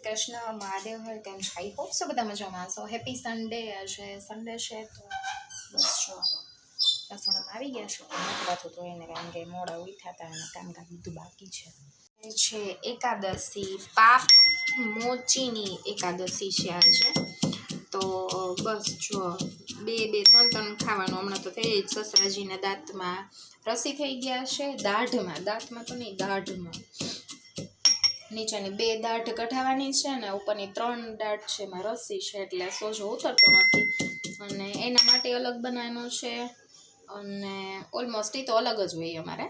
શ્રી કૃષ્ણ મહાદેવ હર કેમ છો? I hope so બધા મજામાં છો. Happy Sunday. આજે સન્ડે છે તો બસ જો રસોડામાં આવી ગયા છો. નકરાતું તો એને કારણ કે મોડા ઉઠ્યા હતા અને કામકાજ બધું બાકી છે. એ છે એકાદશી, પાપ મોચીની એકાદશી છે આજે. તો બસ જો બે ત્રણ ખાવાનું. હમણાં તો થઈ જ સસરાજીના દાંતમાં રસી થઈ ગયા છે. દાંતમાં તો નહીં, દાઢમાં નીચેની 2 દાઢ કઢાવવાની છે ને ઉપરની 3 દાઢ છે એમાં રસી છે, એટલે સોજો ઉતરતો નથી અને એના માટે અલગ બનાવવાનો છે. અને ઓલમોસ્ટ એ તો અલગ જ હોય અમારે,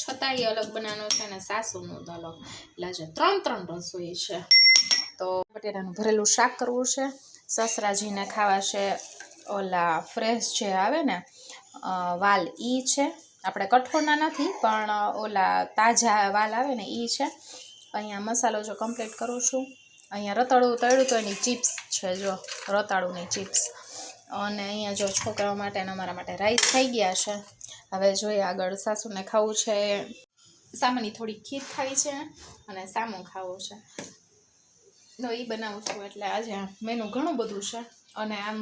છતાંય અલગ બનાવવાનો છે અને સાસુનું તો અલગ, એટલે આજે 3 રસોઈ છે. તો બટેટાનું ભરેલું શાક કરવું છે. સસરાજીને ખાવા છે ઓલા ફ્રેશ જે આવે ને વાલ, ઈ છે. આપણે કઠોળના નથી પણ ઓલા તાજા વાલ આવે ને ઈ છે. અહીંયા મસાલો જો કમ્પ્લીટ કરું છું. અહીંયા રતાળું તળ્યું તો એની ચિપ્સ છે, જો રતાળુની ચિપ્સ. અને અહીંયા જો છોકરાઓ માટે અને અમારા માટે રાઈસ થઈ ગયા છે. હવે જોઈએ આગળ. સાસુને ખાવું છે, સામાની થોડી ખીર ખાવી છે અને સામું ખાવું છે. તો એ બનાવું છું. એટલે આજે મેનુ ઘણું બધું છે અને આમ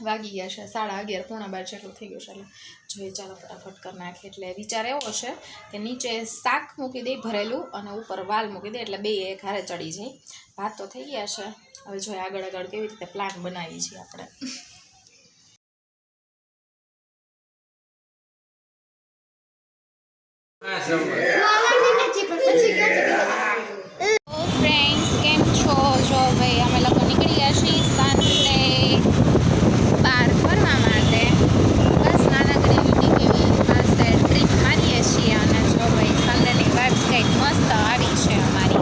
વાગી ગયા છે 11:30 પોણા 12 જેટલું થઈ ગયું છે. એટલે જોઈએ ચાલો ફટાફટ કરી નાખીએ. એટલે વિચાર એવો છે કે નીચે શાક મૂકી દે ભરેલું અને ઉપર વાલ મૂકી દે, એટલે 2 એક હારે ચડી જાય. ભાત તો થઈ ગયા છે. હવે જોઈએ આગળ કેવી રીતે પ્લાન બનાવી છીએ આપણે. ફ્રેન્ડ્સ કેમ છો? જો ભાઈ અમે લોકો નીકળી ગયા છીએ સન્ડે બહાર ફરવા માટે. બસ નાનકડી કેવી મસ્ત ટ્રીપ મારીએ છીએ. અને જો ભાઈ સન્ડેની વાઇબ્સ કંઈક મસ્ત આવી છે અમારી.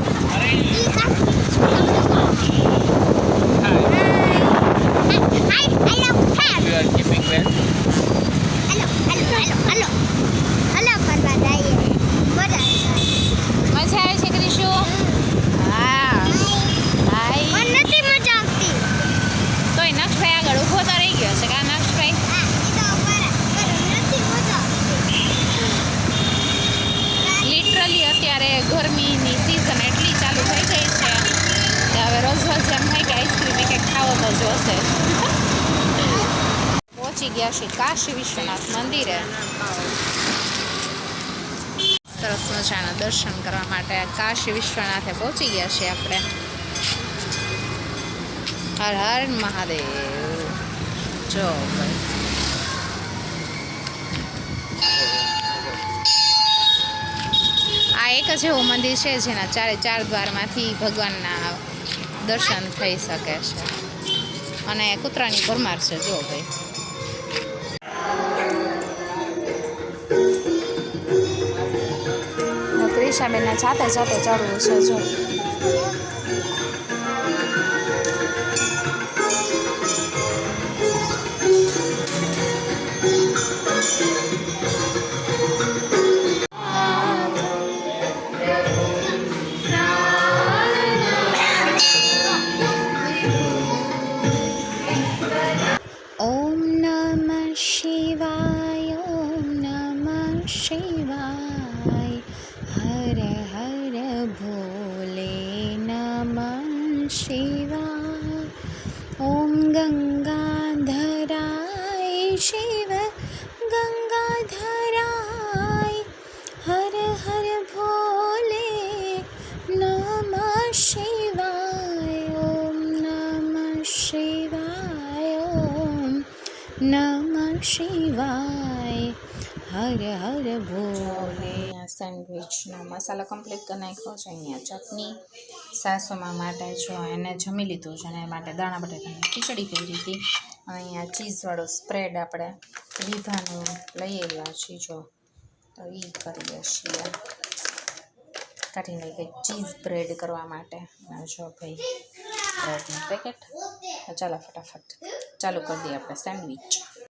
મજા આવે છે કરીશું? હા તોય નક્ષભાઈ આગળ ઊભો તો રહી ગયો છે. કા નક્ષભાઈ? લિટરલી અત્યારે ગરમીની સિઝન એટલી ચાલુ થઈ ગઈ છે કે હવે રોજ એમ થાય કે આઈસ્ક્રીમ એક ખાવો તો જોશે. પહોંચી ગયા છીએ કાશી વિશ્વનાથ મંદિરે. સરસ મજાના દર્શન કરવા માટે કાશી વિશ્વનાથે પહોંચી ગયા છીએ આપણે. હર હર મહાદેવ. જો ભાઈ આ એક જ એવું મંદિર છે જેના 4 દ્વારમાંથી ભગવાનના દર્શન થઈ શકે છે. અને કૂતરાની ભરમાર છે. જો ભાઈ ક્રિશાબેનના જાતે ચડવું છે. જો ઓમ નમઃ શિવાય, ઓમ નમઃ શિવાય, હર હર ભોલે નમઃ શિવાય. ઓમ ગંગાધરાય શિવ ગંગાધરાય, હર હર ભોલે નમઃ શિવાય. ઓમ નમઃ શિવાય, ઓમ નમઃ શિવાય, હર હર ભોલે. સેન્ડવિચનો મસાલો કમ્પ્લીટ કરી નાખ્યો છે. અહીંયા ચટણી સાસુમા માટે જો એને જમી લીધું છે અને એ માટે દાણા બટેટાની ખીચડી કરી હતી. અને અહીંયા ચીઝવાળો સ્પ્રેડ આપણે લીધાનું લઈ આવ્યા છીએ. જો તો એ કરીએ છીએ, કાઢીને કંઈક ચીઝ બ્રેડ કરવા માટે. જો ભાઈ બ્રેડનું પેકેટ. ચાલો ફટાફટ ચાલુ કરી દઈએ આપણે સેન્ડવિચ.